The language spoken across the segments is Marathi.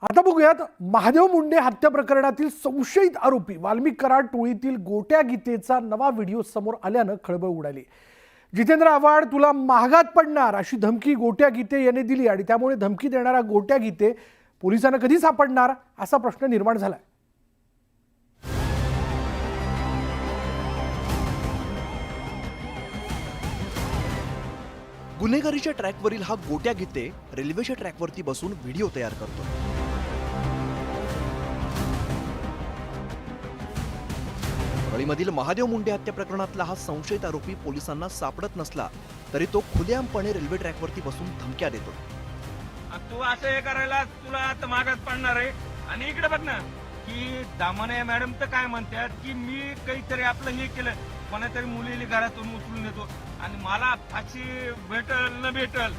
आता बघूयात महादेव मुंडे हत्या प्रकरणातील संशयित आरोपी वाल्मिक कराड टोळीतील गोट्या गीतेचा नवा व्हिडिओ समोर आल्यानं खळबळ उडाली। जितेंद्र आव्हाड तुला महागात पडणार अशी धमकी गोट्या गीते याने दिली आणि त्यामुळे धमकी देणारा गोट्या गीते पोलिसांना कधी सापडणार असा प्रश्न निर्माण झालाय। गुन्हेगारीच्या ट्रॅकवरील हा गोट्या गीते रेल्वेच्या ट्रॅकवरती बसून व्हिडिओ तयार करतो। परळीमधील महादेव मुंडे हत्या प्रकरणातला हा संशयित आरोपी पोलिसांना सापडत नसला तरी तो खुलेआमपणे रेल्वे ट्रॅकवरती बसून धमक्या देतो। तू असं हे करायला तुला आता मागात पडणार आहे। आणि इकडे बघ ना की दामने मॅडम तर काय म्हणतात की मी काहीतरी आपलं हे केलं, कोणातरी मुलीला घरातून उचलून येतो आणि मला फाशी भेटल न भेटल,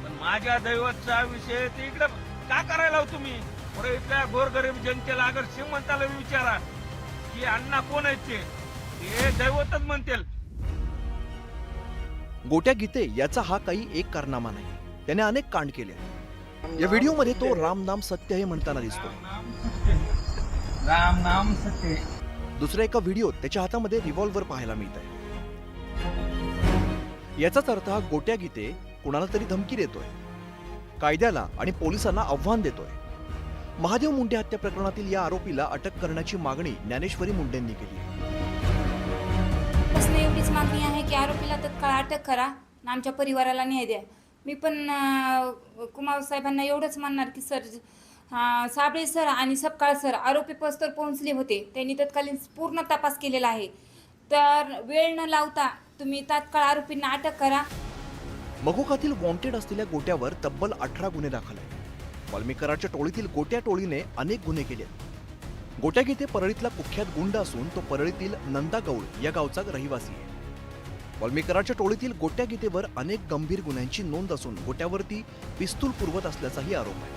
पण माझ्या दैवतचा विषय ते इकडे का करायला हो तुम्ही? पुढे इथल्या गोरगरीब जनतेला अगर श्रीमंताला विचारा की अण्णा कोण आहेत ते दैवतच म्हणतील। गोट्या गीते याचा हा काही एक कारनामा नाही, त्याने अनेक कांड केले। या व्हिडिओमध्ये तो राम नाम सत्य हे म्हणताना दिसतो। राम नाम सत्य। दुसऱ्या एका व्हिडिओत त्याच्या हातामध्ये रिव्हॉल्वर पाहायला मिळत आहे। याचाच अर्थ हा गोट्या गीते कुणाला तरी धमकी देतोय, कायद्याला आणि पोलिसांना आव्हान देतोय। महादेव मुंडे हत्या प्रकरणातील या आरोपीला अटक करण्याची मागणी ज्ञानेश्वरी मुंडेंनी केली। बस एवढीच मागणी आहे की आरोपीला तत्काळ अटक करा, आमच्या परिवाराला न्याय द्या। मी पण कुमार साहेबांना एवढंच म्हणणार की सर, साबळे सर आणि सपकाळ सर आरोपी पस्तर पोहोचले होते, त्यांनी तत्कालीन पूर्ण तपास केलेला आहे, तर वेळ न लावता तुम्ही तात्काळ आरोपींना अटक करा। मगोकातील वॉन्टेड असलेल्या गोट्यावर तब्बल 18 गुन्हे दाखल आहेत। वाल्मिक कराडच्या टोळीतील गोट्या टोळीने अनेक गुन्हे केले। गोट्या गीते परळीतला कुख्यात गुंड असून तो परळीतील नंदा गौड या गावचा रहिवासी आहे। वाल्मिक कराडच्या टोळीतील गोट्या गीतेवर अनेक गंभीर गुन्ह्यांची नोंद असून गोट्यावरती पिस्तूल पुरवत असल्याचाही आरोप आहे।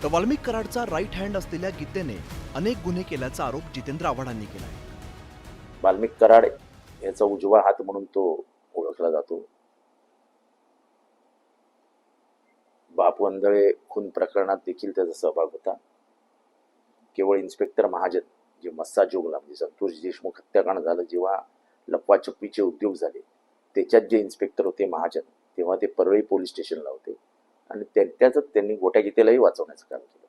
तर वाल्मिक कराडचा राईट हँड असलेल्या गीतेने अनेक गुन्हे केल्याचा आरोप जितेंद्र आव्हाडांनी केला आहे। वाल्मिक कराड याचा उजवा हात म्हणून तो ओळखला जातो। बापू अंधळे खून प्रकरणात देखील त्याचा सहभाग होता। केवळ इन्स्पेक्टर महाजन जे मस्साजोगला म्हणजे संतोष देशमुख हत्याकांड झालं, जेव्हा लपवाछपवीचे उद्योग झाले, त्याच्यात जे इन्स्पेक्टर होते महाजन, तेव्हा ते परळी पोलीस स्टेशनला होते आणि त्याच त्यांनी गोट्या गीतेलाही वाचवण्याचं काम केलं।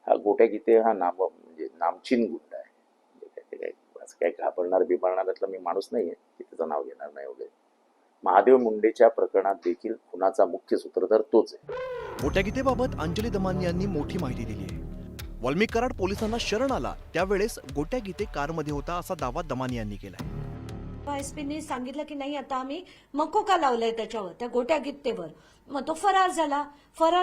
हा गोट्या गीते हा म्हणजे नामचीन गुंड आहे, म्हणजे असं काय घाबरणार बिबारणाऱ्यातला मी माणूस नाहीये की त्याचं नाव घेणार नाही वगैरे। महादेव मुंडेच्या प्रकरणात देखील खुनाचा मुख्य सूत्रधार तोच आहे। गोट्या गीतेबाबत अंजली दमानी यांनी मोठी माहिती दिली आहे। वाल्मिक कराड पोलिसांना शरण आला त्यावेळेस गोट्या गीते कारमध्ये होता असा दावा दमानी यांनी केलाय। एसपीने सांगितलं की नाही आता आम्ही मकोका लावलाय त्याच्यावर, त्या गोट्या गीतेवर। मग तो फरार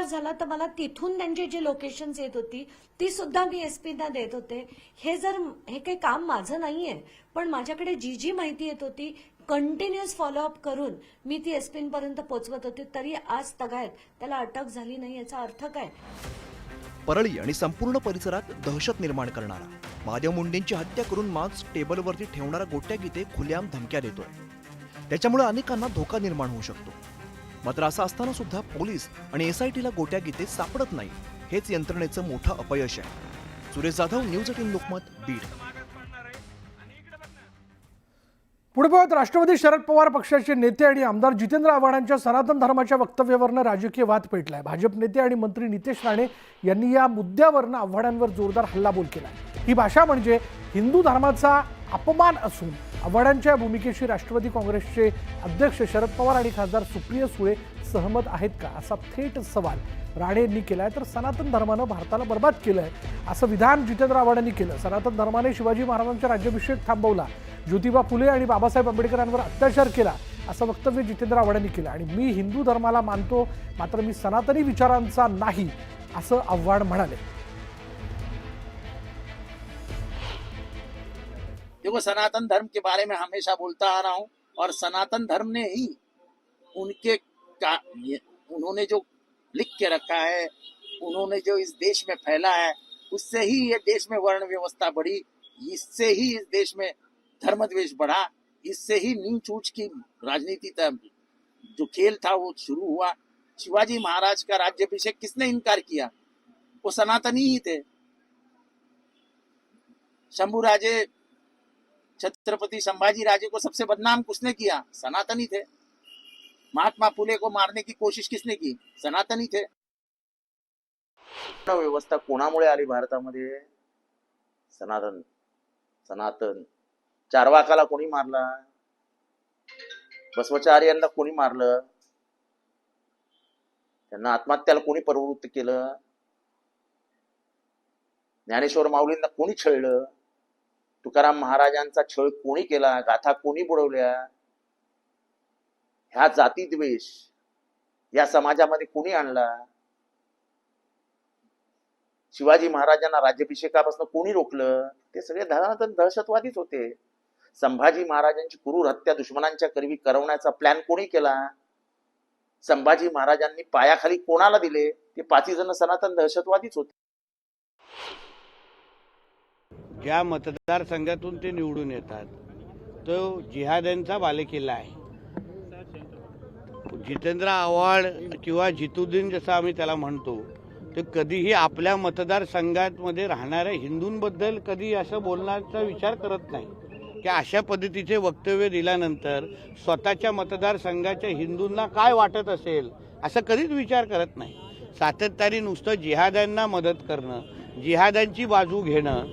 झाला तर मला तिथून त्यांची जी लोकेशन्स येत होती ती सुद्धा मी एसपीना देत होते। हे काही काम माझं नाहीये, पण माझ्याकडे जी जी माहिती येत होती कंटिन्युअस फॉलोअप करून मी ती एसपींपर्यंत पोहोचवत होते, तरी आज तगायत त्याला अटक झाली नाही। याचा अर्थ काय? परळी आणि संपूर्ण परिसरात दहशत निर्माण करणारा, महादेव मुंडेंची हत्या करून मांस टेबलवरती ठेवणारा गोट्या गीते खुलेआम धमक्या देतोय। त्याच्यामुळे अनेकांना धोका निर्माण होऊ शकतो। मात्र असं असताना सुद्धा पोलीस आणि एसआयटीला गोट्या गीते सापडत नाही, हेच यंत्रणेचं मोठं अपयश आहे। सुरेश जाधव, न्यूज 18 लोकमत, बीड। पुढे पाहत राष्ट्रवादी शरद पवार पक्षाचे नेते आणि आमदार जितेंद्र आव्हाडांच्या सनातन धर्माच्या वक्तव्यावरनं राजकीय वाद पेटलाय। भाजप नेते आणि मंत्री नितेश राणे यांनी या मुद्द्यावरनं आव्हाडांवर जोरदार हल्लाबोल केलाय। ही भाषा म्हणजे हिंदू धर्माचा अपमान असून आव्हाडांच्या भूमिकेशी राष्ट्रवादी काँग्रेसचे अध्यक्ष शरद पवार आणि खासदार सुप्रिया सुळे सहमत आहेत का असा थेट सवाल राणे यांनी केलाय। तर सनातन धर्मानं भारताला बर्बाद केलंय असं विधान जितेंद्र आव्हाडांनी केलं। सनातन धर्माने शिवाजी महाराजांचा राज्याभिषेक थांबवला, ज्योतिबा फुले आणि बाबासाहेब आंबेडकरांवर अत्याचार केला असं वक्तव्य जितेंद्र आव्हाडांनी केलं। आणि मी हिंदू धर्माला मानतो, मात्र मी सनातनी विचारांचा नाही असं आव्हाड म्हणाले। देखो, सनातन धर्म के बारे में हमेशा बोलता आ रहा हूं और सनातन धर्म ने ही उन्होंने जो लिख के रखा है, उन्होंने जो इस देश में फैला है, उससे ही ये देश में वर्ण व्यवस्था बढ़ी, इससे ही इस देश में धर्मद्वेष बढ़ा, इससे ही नीच ऊंच की राजनीति जो खेल था वो शुरू हुआ। शिवाजी महाराज का राज्याभिषेक किसने इनकार किया? वो सनातनी ही थे। शंभूराजे छत्रपति संभाजी राजे को सबसे बदनाम किसने किया? सनातनी थे। महात्मा फुले को मारने की कोशिश किसने की? सनातनी थे। व्यवस्था कोणामुळे आली भारतामध्ये? सनातन चारवाकाला कोणी मारला? बसवाचार्यांना कोणी मारलं? त्यांना आत्महत्याला कोणी प्रवृत्त केलं? ज्ञानेश्वर माऊलींना कोणी छळलं? तुकाराम महाराजांचा छळ कोणी केला? गाथा कोणी बुडवल्या? ह्या जाती द्वेष या समाजामध्ये कोणी आणला? शिवाजी महाराजांना राज्याभिषेकापासून कोणी रोखलं? ते सगळे धनातन दहशतवादीच होते. संभाजी महाराजांची क्रूर हत्या दुश्मनांच्या करवी करवण्याचा प्लॅन कोणी केला? संभाजी महाराजांनी पायाखाली कोणाला दिले? ते 5 जण सनातन दहशतवादीच होते. ज्या मतदारसंघातून ते निवडून येतात तो जिहाद्यांचा बालेकिल्ला आहे. जितेंद्र आव्हाड किंवा जितुद्दीन जसं आम्ही त्याला म्हणतो, ते कधीही आपल्या मतदारसंघामध्ये राहणाऱ्या हिंदूंबद्दल कधी असं बोलण्याचा विचार करत नाही की अशा पद्धतीचे वक्तव्य दिल्यानंतर स्वतःच्या मतदारसंघाच्या हिंदूंना काय वाटत असेल असं कधीच विचार करत नाही. सातत्याने नुसतं जिहाद्यांना मदत करणं, जिहाद्यांची बाजू घेणं